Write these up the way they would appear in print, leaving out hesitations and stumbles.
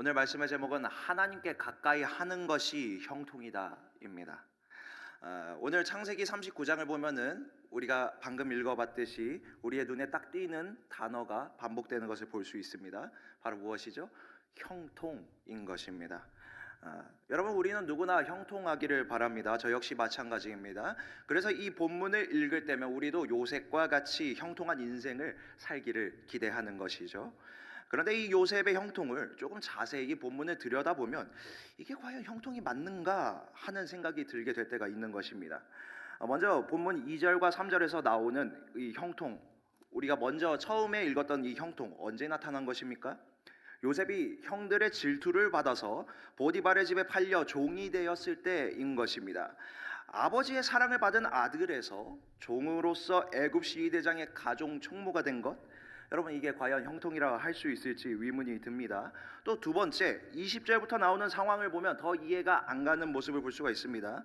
오늘 말씀의 제목은 하나님께 가까이 하는 것이 형통이다입니다. 오늘 창세기 39장을 보면은 우리가 방금 읽어봤듯이 우리의 눈에 딱 띄는 단어가 반복되는 것을 볼 수 있습니다. 바로 무엇이죠? 형통인 것입니다. 여러분, 우리는 누구나 형통하기를 바랍니다. 저 역시 마찬가지입니다. 그래서 이 본문을 읽을 때면 우리도 요셉과 같이 형통한 인생을 살기를 기대하는 것이죠. 그런데 이 요셉의 형통을 조금 자세히 본문을 들여다보면 이게 과연 형통이 맞는가 하는 생각이 들게 될 때가 있는 것입니다. 먼저 본문 2절과 3절에서 나오는 이 형통, 우리가 먼저 처음에 읽었던 이 형통 언제 나타난 것입니까? 요셉이 형들의 질투를 받아서 보디발의 집에 팔려 종이 되었을 때인 것입니다. 아버지의 사랑을 받은 아들에서 종으로서 애굽 시위대장의 가종 총무가 된 것, 여러분, 이게 과연 형통이라 할 수 있을지 의문이 듭니다. 또 두 번째, 20절부터 나오는 상황을 보면 더 이해가 안 가는 모습을 볼 수가 있습니다.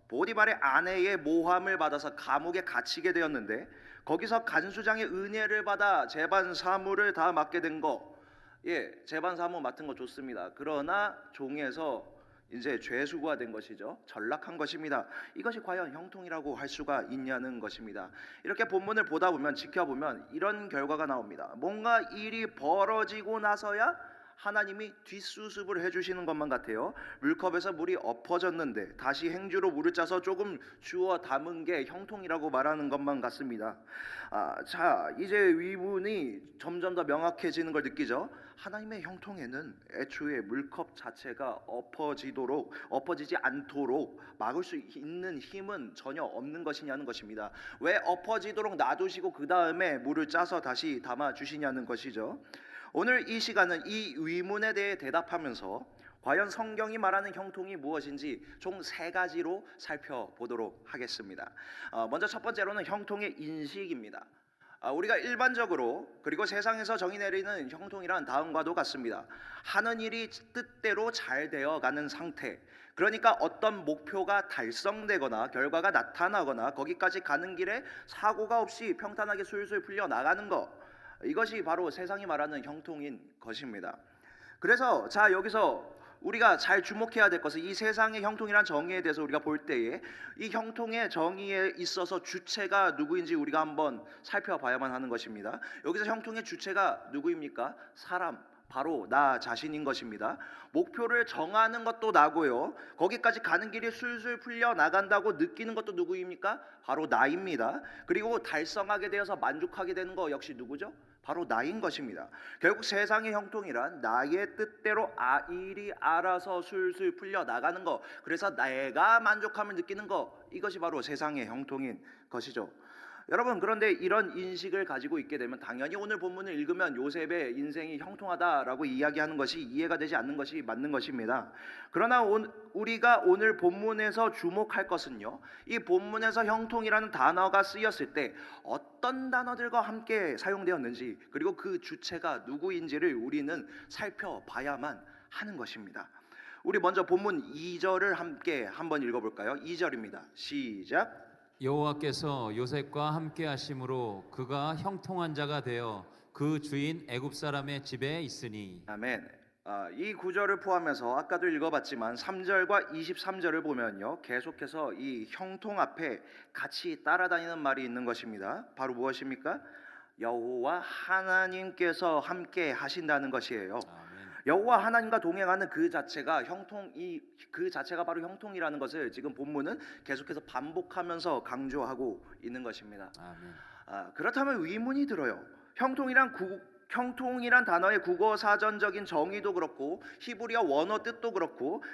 보디발의 아내의 모함을 받아서 감옥에 갇히게 되었는데 거기서 간수장의 은혜를 받아 재반 사무를 다 맡게 된 거, 재반 사무 맡은 거 좋습니다. 그러나 종에서 이제 죄수가 된 것이죠. 전락한 것입니다. 이것이 과연 형통이라고 할 수가 있냐는 것입니다. 이렇게 본문을 보다 보면, 지켜보면 이런 결과가 나옵니다. 뭔가 일이 벌어지고 나서야 하나님이 뒷수습을 해주시는 것만 같아요. 물컵에서 물이 엎어졌는데 다시 행주로 물을 짜서 조금 주워 담은 게 형통이라고 말하는 것만 같습니다. 자, 이제 의문이 점점 더 명확해지는 걸 느끼죠. 하나님의 형통에는 애초에 물컵 자체가 엎어지지 않도록 막을 수 있는 힘은 전혀 없는 것이냐는 것입니다. 왜 엎어지도록 놔두시고 그 다음에 물을 짜서 다시 담아 주시냐는 것이죠. 오늘 이 시간은 이 의문에 대해 대답하면서 과연 성경이 말하는 형통이 무엇인지 총 세 가지로 살펴보도록 하겠습니다. 먼저 첫 번째로는 형통의 인식입니다. 우리가 일반적으로 그리고 세상에서 정의 내리는 형통이란 다음과도 같습니다. 하는 일이 뜻대로 잘 되어가는 상태, 그러니까 어떤 목표가 달성되거나 결과가 나타나거나 거기까지 가는 길에 사고가 없이 평탄하게 술술 풀려 나가는 것, 이것이 바로 세상이 말하는 형통인 것입니다. 그래서 자, 여기서 우리가 잘 주목해야 될 것은 이 세상의 형통이란 정의에 대해서 우리가 볼 때에 이 형통의 정의에 있어서 주체가 누구인지 우리가 한번 살펴봐야만 하는 것입니다. 여기서 형통의 주체가 누구입니까? 사람, 바로 나 자신인 것입니다. 목표를 정하는 것도 나고요, 거기까지 가는 길이 술술 풀려 나간다고 느끼는 것도 누구입니까? 바로 나입니다. 그리고 달성하게 되어서 만족하게 되는 거 역시 누구죠? 바로 나인 것입니다. 결국 세상의 형통이란 나의 뜻대로 일이 알아서 술술 풀려 나가는 거, 그래서 내가 만족함을 느끼는 거, 이것이 바로 세상의 형통인 것이죠. 여러분, 그런데 이런 인식을 가지고 있게 되면 당연히 오늘 본문을 읽으면 요셉의 인생이 형통하다라고 이야기하는 것이 이해가 되지 않는 것이 맞는 것입니다. 그러나 우리가 오늘 본문에서 주목할 것은요, 이 본문에서 형통이라는 단어가 쓰였을 때 어떤 단어들과 함께 사용되었는지, 그리고 그 주체가 누구인지를 우리는 살펴봐야만 하는 것입니다. 우리 먼저 본문 2절을 함께 한번 읽어볼까요? 2절입니다. 시작. 여호와께서 요셉과 함께 하심으로 그가 형통한 자가 되어 그 주인 애굽 사람의 집에 있으니. 아멘. 이 구절을 포함해서 아까도 읽어봤지만 3절과 23절을 보면요, 계속해서 이 형통 앞에 같이 따라다니는 말이 있는 것입니다. 바로 무엇입니까? 여호와 하나님께서 함께 하신다는 것이에요. 여호와 하나님과 동행하는 그 자체가 그 자체가 바로 형통이라는 것을 지금 본문은 계속해서 반복하면서 강조하고 있는 것입니다. 그렇다면 의문이 들어요. 형통이란 단어의 국어 사전적인 정의도 그렇고 히브리어 원어 뜻도 그렇고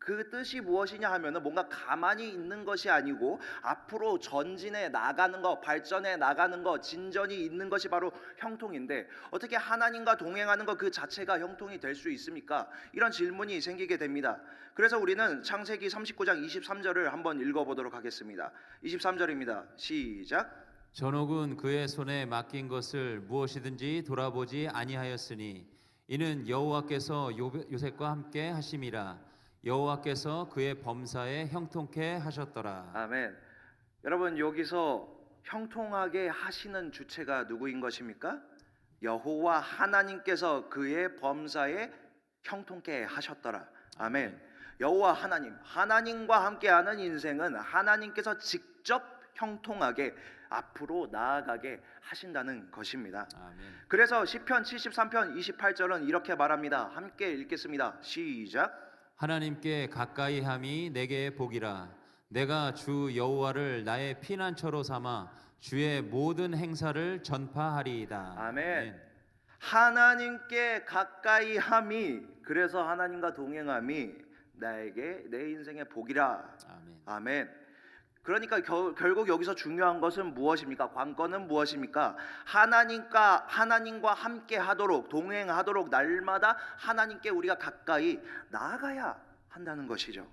그 뜻이 무엇이냐 하면은 뭔가 가만히 있는 것이 아니고 앞으로 전진해 나가는 것, 발전해 나가는 것, 진전이 있는 것이 바로 형통인데 어떻게 하나님과 동행하는 것 그 자체가 형통이 될 수 있습니까? 이런 질문이 생기게 됩니다. 그래서 우리는 창세기 39장 23절을 한번 읽어보도록 하겠습니다. 23절입니다. 시작. 전옥은 그의 손에 맡긴 것을 무엇이든지 돌아보지 아니하였으니 이는 여호와께서 요셉과 함께 하심이라. 여호와께서 그의 범사에 형통케 하셨더라. 아멘. 여러분, 여기서 형통하게 하시는 주체가 누구인 것입니까? 여호와 하나님께서 그의 범사에 형통케 하셨더라. 아멘. 여호와 하나님과 함께하는 인생은 하나님께서 직접 형통하게 앞으로 나아가게 하신다는 것입니다. 아멘. 그래서 시편 73편 28절은 이렇게 말합니다. 함께 읽겠습니다. 시작. 하나님께 가까이 함이 내게 복이라. 내가 주 여호와를 나의 피난처로 삼아 주의 모든 행사를 전파하리이다. 아멘. 하나님께 가까이 함이, 그래서 하나님과 동행함이 나에게 내 인생의 복이라. 아멘. 아멘. 그러니까 결국 여기서 중요한 것은 무엇입니까? 관건은 무엇입니까? 하나님과 함께 하도록, 동행하도록 날마다 하나님께 우리가 가까이 나아가야 한다는 것이죠.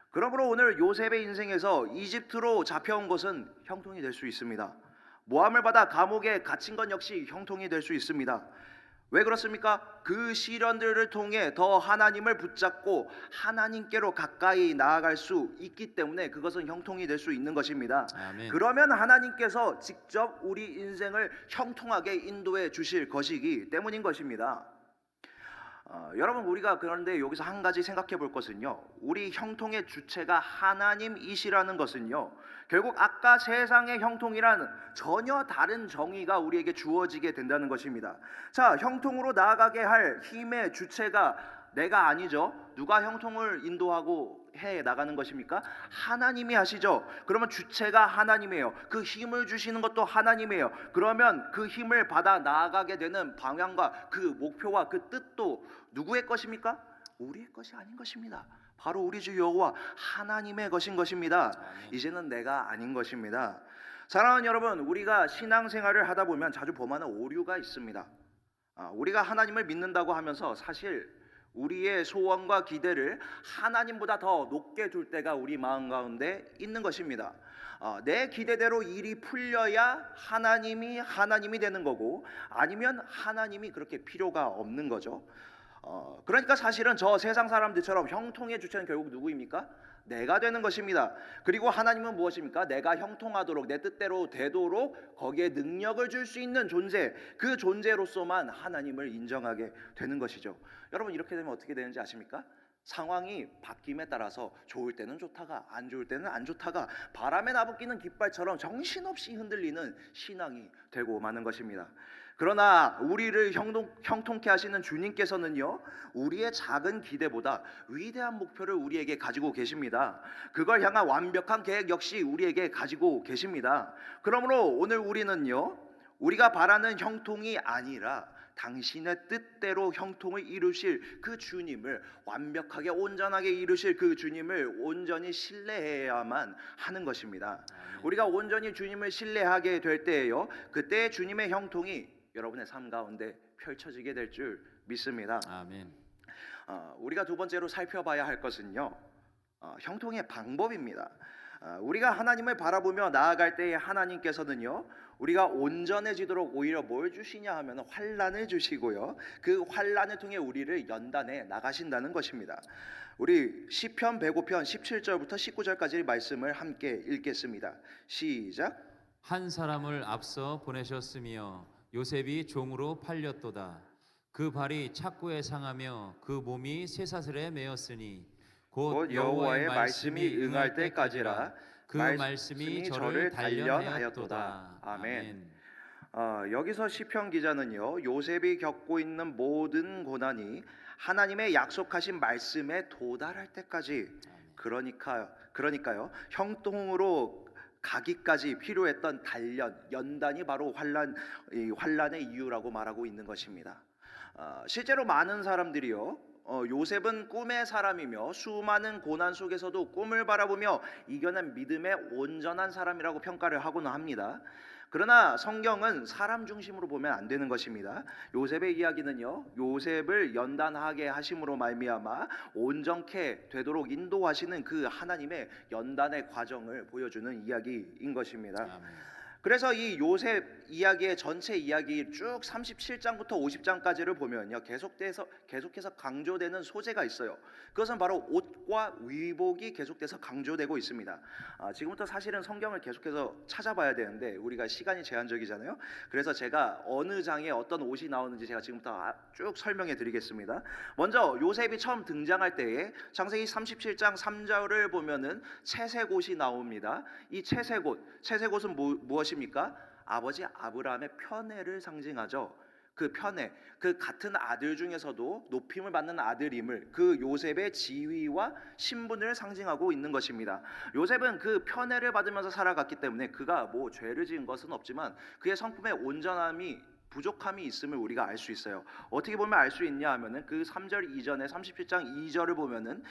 그러므로 오늘 요셉의 인생에서 이집트로 잡혀온 것은 형통이 될 수 있습니다. 모함을 받아 감옥에 갇힌 건 역시 형통이 될 수 있습니다. 왜 그렇습니까? 그 시련들을 통해 더 하나님을 붙잡고 하나님께로 가까이 나아갈 수 있기 때문에 그것은 형통이 될 수 있는 것입니다. 아멘. 그러면 하나님께서 직접 우리 인생을 형통하게 인도해 주실 것이기 때문인 것입니다. 여러분, 우리가 그런데 여기서 한 가지 생각해 볼 것은요, 우리 형통의 주체가 하나님이시라는 것은요, 결국 아까 세상의 형통이란 전혀 다른 정의가 우리에게 주어지게 된다는 것입니다. 자, 형통으로 나아가게 할 힘의 주체가 내가 아니죠. 누가 형통을 인도하고 해 나가는 것입니까? 하나님이 하시죠. 그러면 주체가 하나님이에요. 그 힘을 주시는 것도 하나님이에요. 그러면 그 힘을 받아 나아가게 되는 방향과 그 목표와 그 뜻도 누구의 것입니까? 우리의 것이 아닌 것입니다. 바로 우리 주 여호와 하나님의 것인 것입니다. 이제는 내가 아닌 것입니다. 사랑하는 여러분, 우리가 신앙생활을 하다 보면 자주 범하는 오류가 있습니다. 우리가 하나님을 믿는다고 하면서 사실 우리의 소원과 기대를 하나님보다 더 높게 둘 때가 우리 마음 가운데 있는 것입니다. 내 기대대로 일이 풀려야 하나님이 되는 거고, 아니면 하나님이 그렇게 필요가 없는 거죠. 그러니까 사실은 저 세상 사람들처럼 형통의 주체는 결국 누구입니까? 내가 되는 것입니다. 그리고 하나님은 무엇입니까? 내가 형통하도록, 내 뜻대로 되도록 거기에 능력을 줄 수 있는 존재, 그 존재로서만 하나님을 인정하게 되는 것이죠. 여러분, 이렇게 되면 어떻게 되는지 아십니까? 상황이 바뀜에 따라서 좋을 때는 좋다가 안 좋을 때는 안 좋다가 바람에 나부끼는 깃발처럼 정신없이 흔들리는 신앙이 되고 마는 것입니다. 그러나 우리를 형통케 하시는 주님께서는요, 우리의 작은 기대보다 위대한 목표를 우리에게 가지고 계십니다. 그걸 향한 완벽한 계획 역시 우리에게 가지고 계십니다. 그러므로 오늘 우리는요, 우리가 바라는 형통이 아니라 당신의 뜻대로 형통을 이루실 그 주님을, 완벽하게 온전하게 이루실 그 주님을 온전히 신뢰해야만 하는 것입니다. 우리가 온전히 주님을 신뢰하게 될 때에요, 그때 주님의 형통이 여러분의 삶 가운데 펼쳐지게 될 줄 믿습니다. 아멘. 우리가 두 번째로 살펴봐야 할 것은요, 형통의 방법입니다. 우리가 하나님을 바라보며 나아갈 때에 하나님께서는요, 우리가 온전해지도록 오히려 뭘 주시냐 하면 환난을 주시고요, 그 환난을 통해 우리를 연단해 나가신다는 것입니다. 우리 시편 105편 17절부터 19절까지 말씀을 함께 읽겠습니다. 시작. 한 사람을 앞서 보내셨으며 요셉이 종으로 팔렸도다. 그 발이 착고에 상하며 그 몸이 쇠사슬에 매었으니 곧 여호와의 말씀이 응할 때까지라. 그 말씀이 저를 단련하였도다. 아멘. 여기서 시편 기자는요, 요셉이 겪고 있는 모든 고난이 하나님의 약속하신 말씀에 도달할 때까지, 그러니까요, 형통으로 가기까지 필요했던 단련, 연단이 바로 환난의 이유라고 말하고 있는 것입니다. 실제로 많은 사람들이요, 요셉은 꿈의 사람이며 수많은 고난 속에서도 꿈을 바라보며 이겨낸 믿음의 온전한 사람이라고 평가를 하고는 합니다. 그러나 성경은 사람 중심으로 보면 안 되는 것입니다. 요셉의 이야기는요, 요셉을 연단하게 하심으로 말미암아 온전케 되도록 인도하시는 그 하나님의 연단의 과정을 보여주는 이야기인 것입니다. 그래서 이 요셉 이야기의 전체 이야기 쭉 37장부터 50장까지를 보면요, 계속해서 강조되는 소재가 있어요. 그것은 바로 옷과 위복이 계속돼서 강조되고 있습니다. 지금부터 사실은 성경을 계속해서 찾아봐야 되는데 우리가 시간이 제한적이잖아요. 그래서 제가 어느 장에 어떤 옷이 나오는지 제가 지금부터 쭉 설명해 드리겠습니다. 먼저 요셉이 처음 등장할 때에 창세기 37장 3절을 보면은 채색옷이 나옵니다. 이 채색옷은 무엇입니까? 아버지 아브라함의 편애를 상징하죠. 그 편애, 그 같은 아들 중에서도 높임을 받는 아들임을, 그 요셉의 지위와 신분을 상징하고 있는 것입니다. 요셉은 그 편애를 받으면서 살아갔기 때문에 그가 뭐 죄를 지은 것은 없지만 그의 성품의 온전함이 부족함이 있음을 우리가 알 수 있어요. 어떻게 보면 알 수 있냐 하면은 그 3절 이전에 37장 2절을 보면은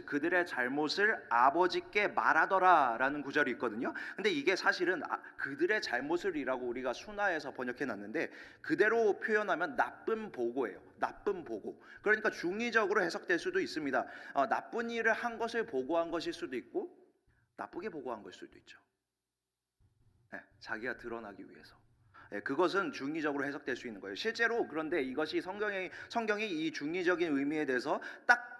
그들의 잘못을 아버지께 말하더라라는 구절이 있거든요. 근데 이게 사실은 그들의 잘못을이라고 우리가 순화해서 번역해 놨는데 그대로 표현하면 나쁜 보고예요. 나쁜 보고. 그러니까 중의적으로 해석될 수도 있습니다. 나쁜 일을 한 것을 보고한 것일 수도 있고 나쁘게 보고한 것일 수도 있죠. 네, 자기가 드러나기 위해서. 네, 그것은 중의적으로 해석될 수 있는 거예요. 실제로 그런데 이것이 성경이 이 중의적인 의미에 대해서 딱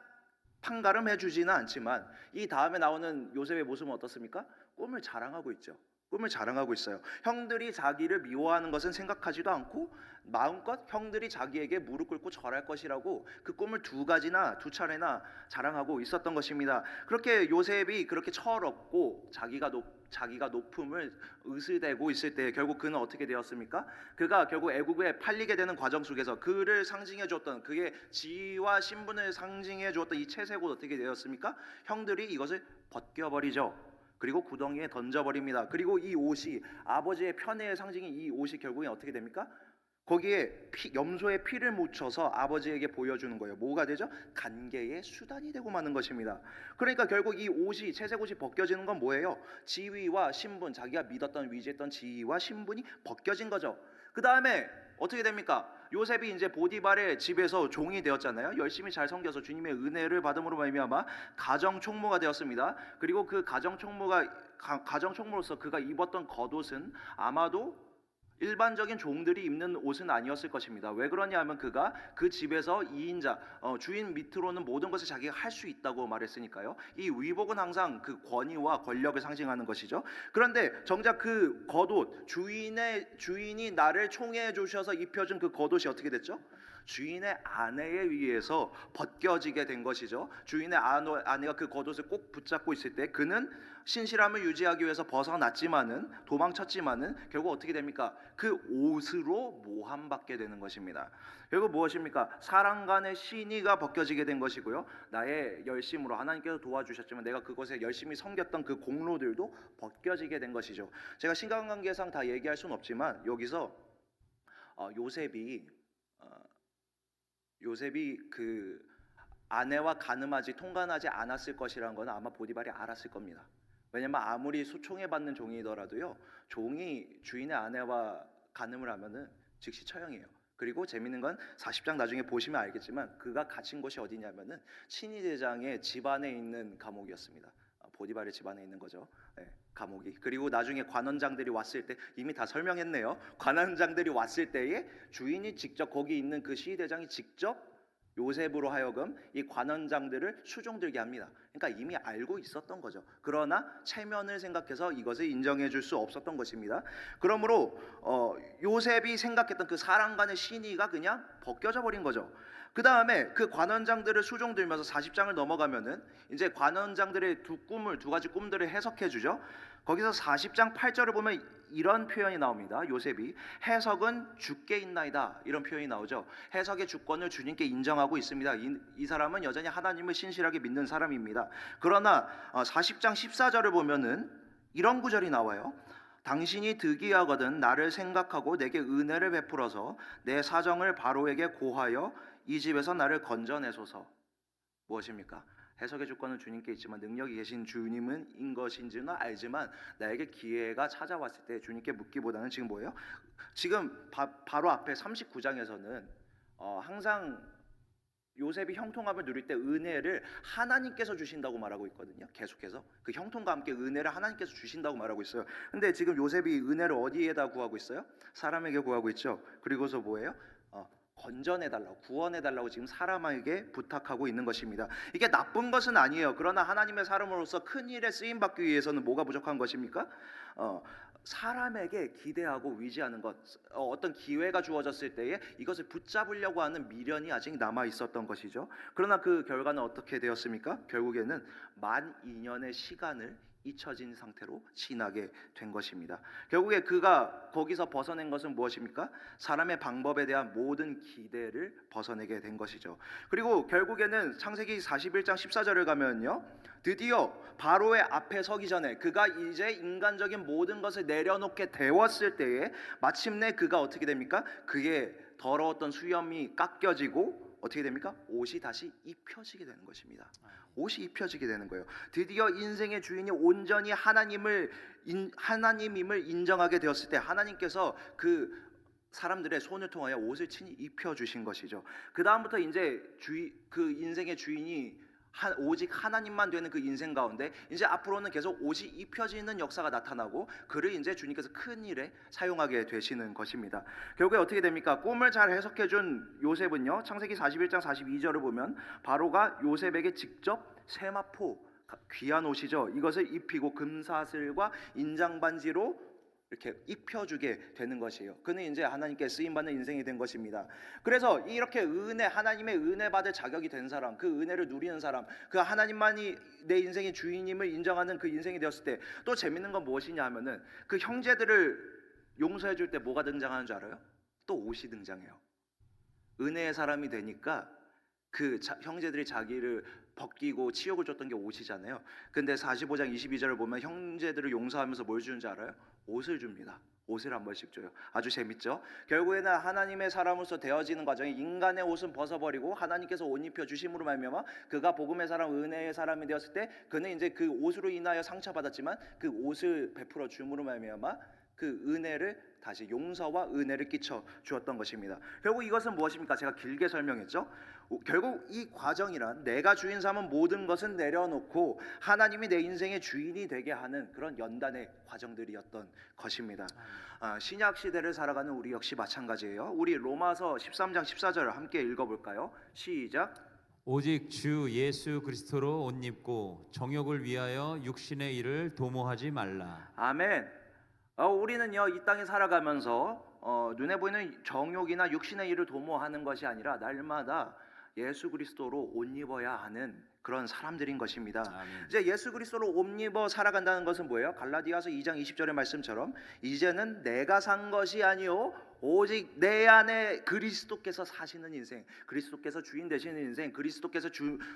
판가름해 주지는 않지만 이 다음에 나오는 요셉의 모습은 어떻습니까? 꿈을 자랑하고 있죠. 꿈을 자랑하고 있어요. 형들이 자기를 미워하는 것은 생각하지도 않고 마음껏 형들이 자기에게 무릎 꿇고 절할 것이라고 그 꿈을 두 차례나 자랑하고 있었던 것입니다. 그렇게 요셉이 그렇게 철없고 자기가 높음을 의스대고 있을 때 결국 그는 어떻게 되었습니까? 그가 결국 애국에 팔리게 되는 과정 속에서 그를 상징해 주었던, 그의 지위와 신분을 상징해 주었던 이 채색옷 어떻게 되었습니까? 형들이 이것을 벗겨버리죠. 그리고 구덩이에 던져버립니다. 그리고 이 옷이, 아버지의 편애의 상징인 이 옷이 결국엔 어떻게 됩니까? 거기에 염소의 피를 묻혀서 아버지에게 보여주는 거예요. 뭐가 되죠? 간계의 수단이 되고 마는 것입니다. 그러니까 결국 이 옷이, 채색옷이 벗겨지는 건 뭐예요? 지위와 신분, 자기가 믿었던, 위지했던 지위와 신분이 벗겨진 거죠. 그 다음에 어떻게 됩니까? 요셉이 이제 보디발의 집에서 종이 되었잖아요. 열심히 잘 섬겨서 주님의 은혜를 받음으로 말미암아 가정 총무가 되었습니다. 그리고 그 가정 총무로서 그가 입었던 겉옷은 아마도 일반적인 종들이 입는 옷은 아니었을 것입니다. 왜 그러냐 하면 그가 그 집에서 2인자, 주인 밑으로는 모든 것을 자기가 할 수 있다고 말했으니까요. 이 위복은 항상 그 권위와 권력을 상징하는 것이죠. 그런데 정작 그 겉옷, 주인이 나를 총애해 주셔서 입혀준 그 겉옷이 어떻게 됐죠? 주인의 아내에 의해서 벗겨지게 된 것이죠. 주인의 아내가 그 겉옷을 꼭 붙잡고 있을 때 그는 신실함을 유지하기 위해서 도망쳤지만은 결국 어떻게 됩니까? 그 옷으로 모함받게 되는 것입니다. 결국 무엇입니까? 사람 간의 신의가 벗겨지게 된 것이고요. 나의 열심으로 하나님께서 도와주셨지만 내가 그것에 열심히 섬겼던 그 공로들도 벗겨지게 된 것이죠. 제가 신간관계상 다 얘기할 수는 없지만 여기서 요셉이 그 아내와 통간하지 않았을 것이라는 건 아마 보디발이 알았을 겁니다. 왜냐면 아무리 소총에 받는 종이더라도요, 종이 주인의 아내와 간음을 하면은 즉시 처형이에요. 그리고 재밌는 건 40장 나중에 보시면 알겠지만 그가 갇힌 곳이 어디냐면은 친위대장의 집안에 있는 감옥이었습니다. 보디발의 집안에 있는 거죠. 네, 감옥이. 그리고 나중에 관원장들이 왔을 때, 이미 다 설명했네요. 관원장들이 왔을 때에 주인이 직접, 거기 있는 그 시위대장이 직접 요셉으로 하여금 이 관원장들을 수종들게 합니다. 그러니까 이미 알고 있었던 거죠. 그러나 체면을 생각해서 이것을 인정해 줄 수 없었던 것입니다. 그러므로 요셉이 생각했던 그 사람 간의 신의가 그냥 벗겨져 버린 거죠. 그 다음에 그 관원장들을 수종들면서 40장을 넘어가면은 이제 관원장들의 두 가지 꿈들을 해석해 주죠. 거기서 40장 8절을 보면 이런 표현이 나옵니다. 요셉이 해석은 주께 있나이다, 이런 표현이 나오죠. 해석의 주권을 주님께 인정하고 있습니다. 이 사람은 여전히 하나님을 신실하게 믿는 사람입니다. 그러나 40장 14절을 보면은 이런 구절이 나와요. 당신이 득이하거든 나를 생각하고 내게 은혜를 베풀어서 내 사정을 바로에게 고하여 이 집에서 나를 건져내소서. 무엇입니까? 해석의 주권은 주님께 있지만 능력이 계신 주님은 인 것인지는 알지만 나에게 기회가 찾아왔을 때 주님께 묻기보다는 지금 뭐예요? 지금 바로 앞에 39장에서는 항상 요셉이 형통함을 누릴 때 은혜를 하나님께서 주신다고 말하고 있거든요. 계속해서 그 형통과 함께 은혜를 하나님께서 주신다고 말하고 있어요. 근데 지금 요셉이 은혜를 어디에다 구하고 있어요? 사람에게 구하고 있죠. 그리고서 뭐예요? 건전해달라고, 구원해달라고 지금 사람에게 부탁하고 있는 것입니다. 이게 나쁜 것은 아니에요. 그러나 하나님의 사람으로서 큰 일에 쓰임 받기 위해서는 뭐가 부족한 것입니까? 사람에게 기대하고 위지하는 것, 어떤 기회가 주어졌을 때에 이것을 붙잡으려고 하는 미련이 아직 남아 있었던 것이죠. 그러나 그 결과는 어떻게 되었습니까? 결국에는 12년의 시간을 잊혀진 상태로 지나게 된 것입니다. 결국에 그가 거기서 벗어낸 것은 무엇입니까? 사람의 방법에 대한 모든 기대를 벗어내게 된 것이죠. 그리고 결국에는 창세기 41장 14절을 가면요, 드디어 바로의 앞에 서기 전에 그가 이제 인간적인 모든 것을 내려놓게 되었을 때에 마침내 그가 어떻게 됩니까? 그의 더러웠던 수염이 깎여지고 어떻게 됩니까? 옷이 다시 입혀지게 되는 것입니다. 옷이 입혀지게 되는 거예요. 드디어 인생의 주인이 온전히 하나님임을 인정하게 되었을 때 하나님께서 그 사람들의 손을 통하여 옷을 친히 입혀주신 것이죠. 그 다음부터 이제 그 인생의 주인이 오직 하나님만 되는 그 인생 가운데 이제 앞으로는 계속 옷이 입혀지는 역사가 나타나고 그를 이제 주님께서 큰 일에 사용하게 되시는 것입니다. 결국에 어떻게 됩니까? 꿈을 잘 해석해 준 요셉은요, 창세기 41장 42절을 보면 바로가 요셉에게 직접 세마포, 귀한 옷이죠, 이것을 입히고 금사슬과 인장반지로 이렇게 입혀주게 되는 것이에요. 그는 이제 하나님께 쓰임받는 인생이 된 것입니다. 그래서 이렇게 하나님의 은혜 받을 자격이 된 사람, 그 은혜를 누리는 사람, 그 하나님만이 내 인생의 주인임을 인정하는 그 인생이 되었을 때 또 재밌는 건 무엇이냐 하면은 그 형제들을 용서해 줄 때 뭐가 등장하는 줄 알아요? 또 옷이 등장해요. 은혜의 사람이 되니까 그 형제들이 자기를 벗기고 치욕을 줬던 게 옷이잖아요. 근데 45장 22절을 보면 형제들을 용서하면서 뭘 주는 줄 알아요? 옷을 줍니다. 옷을 한 번씩 줘요. 아주 재밌죠? 결국에는 하나님의 사람으로서 되어지는 과정에 인간의 옷은 벗어버리고 하나님께서 옷 입혀 주심으로 말미암아 그가 복음의 사람, 은혜의 사람이 되었을 때 그는 이제 그 옷으로 인하여 상처받았지만 그 옷을 베풀어 줌으로 말미암아 그 은혜를 다시 용서와 은혜를 끼쳐 주었던 것입니다. 결국 이것은 무엇입니까? 제가 길게 설명했죠. 결국 이 과정이란 내가 주인 삼은 모든 것은 내려놓고 하나님이 내 인생의 주인이 되게 하는 그런 연단의 과정들이었던 것입니다. 신약 시대를 살아가는 우리 역시 마찬가지예요. 우리 로마서 13장 14절을 함께 읽어볼까요? 시작. 오직 주 예수 그리스도로 옷 입고 정욕을 위하여 육신의 일을 도모하지 말라. 아멘. 우리는요 이 땅에 살아가면서 눈에 보이는 정욕이나 육신의 일을 도모하는 것이 아니라 날마다 예수 그리스도로 옷 입어야 하는 그런 사람들인 것입니다. 아멘. 이제 예수 그리스도로 옷 입어 살아간다는 것은 뭐예요? 갈라디아서 2장 20절의 말씀처럼 이제는 내가 산 것이 아니요 오직 내 안에 그리스도께서 사시는 인생, 그리스도께서 주인 되시는 인생, 그리스도께서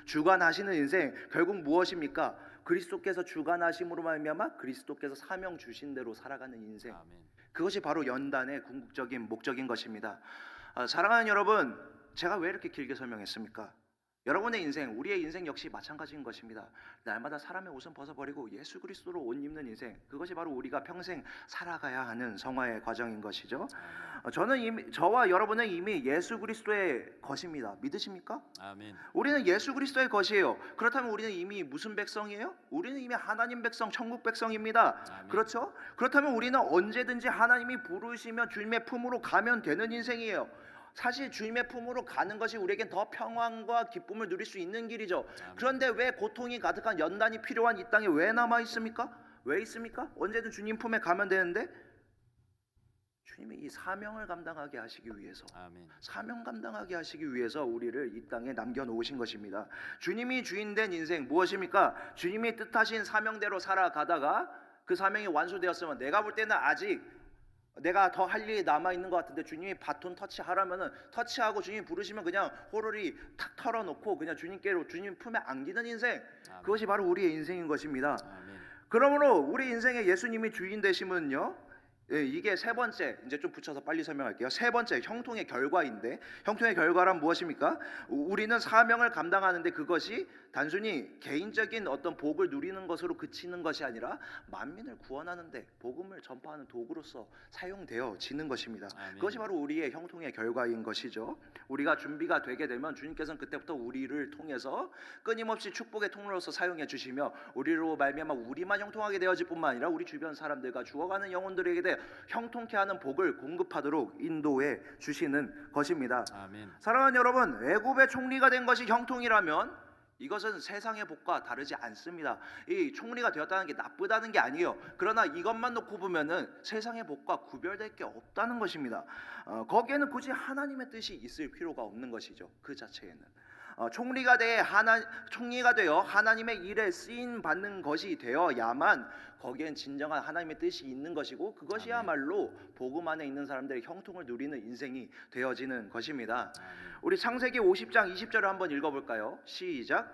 주관하시는 인생, 결국 무엇입니까? 그리스도께서 주관하심으로 말미암아 그리스도께서 사명 주신 대로 살아가는 인생. 아멘. 그것이 바로 연단의 궁극적인 목적인 것입니다. 사랑하는 여러분, 제가 왜 이렇게 길게 설명했습니까? 여러분의 인생, 우리의 인생 역시 마찬가지인 것입니다. 날마다 사람의 옷은 벗어버리고 예수 그리스도로 옷 입는 인생, 그것이 바로 우리가 평생 살아가야 하는 성화의 과정인 것이죠. 저와 여러분은 이미 예수 그리스도의 것입니다. 믿으십니까? 아멘. 우리는 예수 그리스도의 것이에요. 그렇다면 우리는 이미 무슨 백성이에요? 우리는 이미 하나님 백성, 천국 백성입니다. 아멘. 그렇죠? 그렇다면 우리는 언제든지 하나님이 부르시면 주님의 품으로 가면 되는 인생이에요. 사실 주님의 품으로 가는 것이 우리에겐 더 평안과 기쁨을 누릴 수 있는 길이죠. 아멘. 그런데 왜 고통이 가득한 연단이 필요한 이 땅에 왜 남아 있습니까? 왜 있습니까? 언제든 주님 품에 가면 되는데 주님이 이 사명을 감당하게 하시기 위해서, 아멘. 사명 감당하게 하시기 위해서 우리를 이 땅에 남겨놓으신 것입니다. 주님이 주인된 인생 무엇입니까? 주님이 뜻하신 사명대로 살아가다가 그 사명이 완수되었으면 내가 볼 때는 아직 내가 더 할 일이 남아있는 것 같은데 주님이 바톤 터치하라면은 터치하고 주님 부르시면 그냥 호로리 탁 털어놓고 그냥 주님께로 주님 품에 안기는 인생, 아멘. 그것이 바로 우리의 인생인 것입니다. 아멘. 그러므로 우리 인생에 예수님이 주인 되심은요 예, 이게 세 번째, 이제 좀 붙여서 빨리 설명할게요. 세 번째, 형통의 결과인데, 형통의 결과란 무엇입니까? 우리는 사명을 감당하는데 그것이 단순히 개인적인 어떤 복을 누리는 것으로 그치는 것이 아니라 만민을 구원하는데 복음을 전파하는 도구로서 사용되어지는 것입니다. 아멘. 그것이 바로 우리의 형통의 결과인 것이죠. 우리가 준비가 되게 되면 주님께서는 그때부터 우리를 통해서 끊임없이 축복의 통로로서 사용해 주시며 우리로 말미암아 우리만 형통하게 되어질 뿐만 아니라 우리 주변 사람들과 죽어가는 영혼들에게 대해 형통케 하는 복을 공급하도록 인도해 주시는 것입니다. 아멘. 사랑하는 여러분, 애굽의 총리가 된 것이 형통이라면 이것은 세상의 복과 다르지 않습니다. 이 총리가 되었다는 게 나쁘다는 게 아니에요. 그러나 이것만 놓고 보면은 세상의 복과 구별될 게 없다는 것입니다. 거기에는 굳이 하나님의 뜻이 있을 필요가 없는 것이죠. 그 자체에는. 총리가 되어 하나님의 일에 쓰임 받는 것이 되어야만 거기엔 진정한 하나님의 뜻이 있는 것이고 그것이야말로 복음 안에 있는 사람들의 형통을 누리는 인생이 되어지는 것입니다. 우리 창세기 50장 20절을 한번 읽어볼까요? 시작.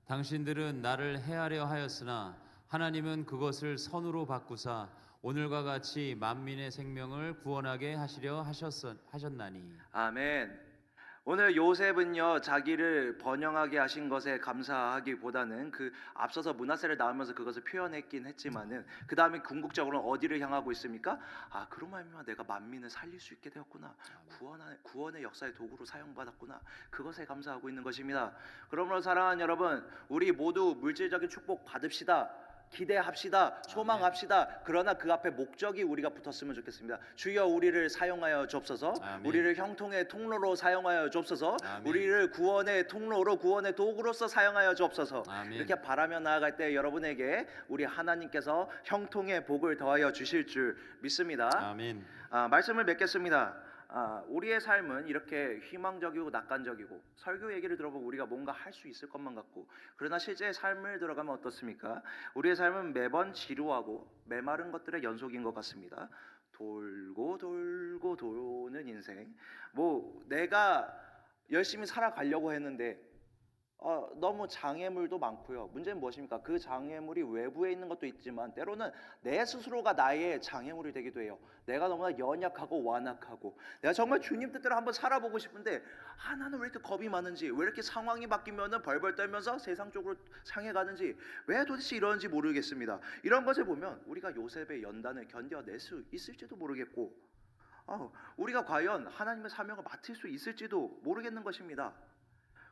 당신들은 나를 해하려 하였으나 하나님은 그것을 선으로 바꾸사 오늘과 같이 만민의 생명을 구원하게 하시려 하셨나니. 아멘. 오늘 요셉은요 자기를 번영하게 하신 것에 감사하기보다는 그 앞서서 므낫세를 낳으면서 그것을 표현했긴 했지만은 그 다음에 궁극적으로 어디를 향하고 있습니까? 그런 말이면 내가 만민을 살릴 수 있게 되었구나. 구원의 역사의 도구로 사용받았구나. 그것에 감사하고 있는 것입니다. 그러므로 사랑하는 여러분, 우리 모두 물질적인 축복 받읍시다. 기대합시다. 소망합시다. 그러나 그 앞에 목적이 우리가 붙었으면 좋겠습니다. 주여 우리를 사용하여 주옵소서. 아멘. 우리를 형통의 통로로 사용하여 주옵소서. 아멘. 우리를 구원의 통로로 구원의 도구로서 사용하여 주옵소서. 아멘. 이렇게 바라며 나아갈 때 여러분에게 우리 하나님께서 형통의 복을 더하여 주실 줄 믿습니다. 아멘. 말씀을 맺겠습니다. 우리의 삶은 이렇게 희망적이고 낙관적이고 설교 얘기를 들어보고 우리가 뭔가 할 수 있을 것만 같고 그러나 실제 삶을 들어가면 어떻습니까? 우리의 삶은 매번 지루하고 메마른 것들의 연속인 것 같습니다. 돌고 돌고 도는 인생. 내가 열심히 살아가려고 했는데 너무 장애물도 많고요. 문제는 무엇입니까? 그 장애물이 외부에 있는 것도 있지만 때로는 내 스스로가 나의 장애물이 되기도 해요. 내가 너무나 연약하고 완악하고 내가 정말 주님 뜻대로 한번 살아보고 싶은데 나는 왜 이렇게 겁이 많은지, 왜 이렇게 상황이 바뀌면은 벌벌 떨면서 세상 쪽으로 향해 가는지, 왜 도대체 이러는지 모르겠습니다. 이런 것을 보면 우리가 요셉의 연단을 견뎌낼 수 있을지도 모르겠고 우리가 과연 하나님의 사명을 맡을 수 있을지도 모르겠는 것입니다.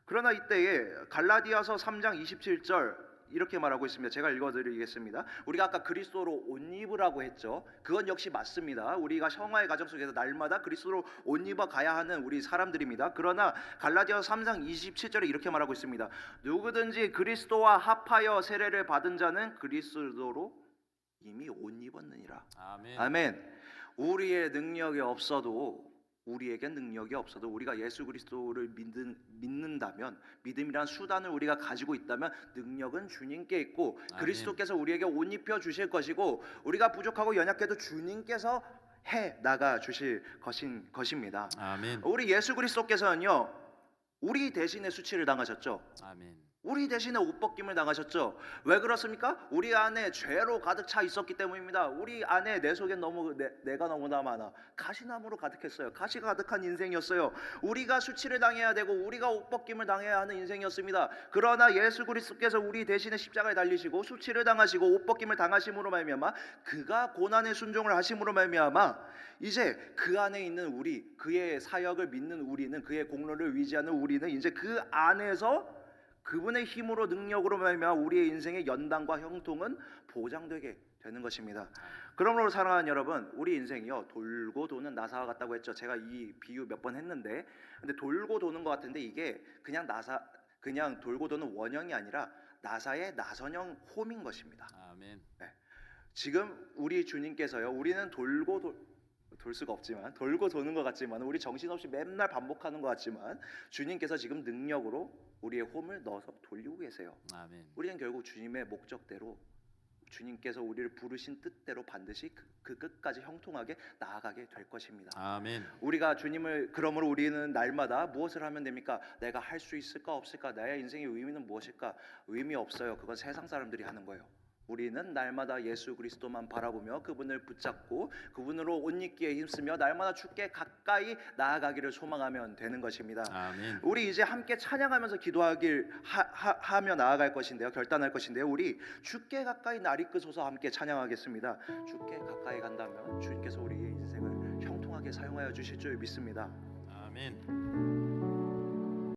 그러나 이때에 갈라디아서 3장 27절 이렇게 말하고 있습니다. 제가 읽어드리겠습니다. 우리가 아까 그리스도로 옷 입으라고 했죠. 그건 역시 맞습니다. 우리가 형화의 가정 속에서 날마다 그리스도로 옷 입어 가야 하는 우리 사람들입니다. 그러나 갈라디아서 3장 27절에 이렇게 말하고 있습니다. 누구든지 그리스도와 합하여 세례를 받은 자는 그리스도로 이미 옷 입었느니라. 아멘. 아멘. 우리의 능력이 없어도 우리에겐 능력이 없어도 우리가 예수 그리스도를 믿는다면, 믿음이란 수단을 우리가 가지고 있다면 능력은 주님께 있고 아멘. 그리스도께서 우리에게 옷 입혀 주실 것이고 우리가 부족하고 연약해도 주님께서 해 나가 주실 것입니다. 아멘. 우리 예수 그리스도께서는요 우리 대신에 수치를 당하셨죠. 아멘. 우리 대신에 옷 벗김을 당하셨죠. 왜 그렇습니까? 우리 안에 죄로 가득 차 있었기 때문입니다. 우리 안에 내 속엔 내가 너무나 많아. 가시나무로 가득했어요. 가시가 가득한 인생이었어요. 우리가 수치를 당해야 되고 우리가 옷 벗김을 당해야 하는 인생이었습니다. 그러나 예수 그리스도께서 우리 대신에 십자가에 달리시고 수치를 당하시고 옷 벗김을 당하심으로 말미암아 그가 고난의 순종을 하심으로 말미암아 이제 그 안에 있는 우리, 그의 사역을 믿는 우리는, 그의 공로를 위지하는 우리는 이제 그 안에서 그분의 힘으로 능력으로 말미암아 우리의 인생의 연단과 형통은 보장되게 되는 것입니다. 그러므로 사랑하는 여러분, 우리 인생이요 돌고 도는 나사와 같다고 했죠. 제가 이 비유 몇 번 했는데, 근데 돌고 도는 것 같은데 이게 그냥 돌고 도는 원형이 아니라 나사의 나선형 홈인 것입니다. 아멘. 네. 지금 우리 주님께서요, 우리는 돌 수가 없지만 돌고 도는 것 같지만 우리 정신없이 맨날 반복하는 것 같지만 주님께서 지금 능력으로 우리의 홈을 넣어서 돌리고 계세요. 아멘. 우리는 결국 주님의 목적대로 주님께서 우리를 부르신 뜻대로 반드시 그 끝까지 형통하게 나아가게 될 것입니다. 아멘. 그러므로 우리는 날마다 무엇을 하면 됩니까? 내가 할 수 있을까 없을까? 나의 인생의 의미는 무엇일까? 의미 없어요. 그건 세상 사람들이 하는 거예요. 우리는 날마다 예수 그리스도만 바라보며 그분을 붙잡고 그분으로 옷 입기에 힘쓰며 날마다 주께 가까이 나아가기를 소망하면 되는 것입니다. 아멘. 우리 이제 함께 찬양하면서 하며 나아갈 것인데요. 결단할 것인데요. 우리 주께 가까이 날 이끄소서 함께 찬양하겠습니다. 주께 가까이 간다면 주님께서 우리의 인생을 형통하게 사용하여 주실 줄 믿습니다. 아멘.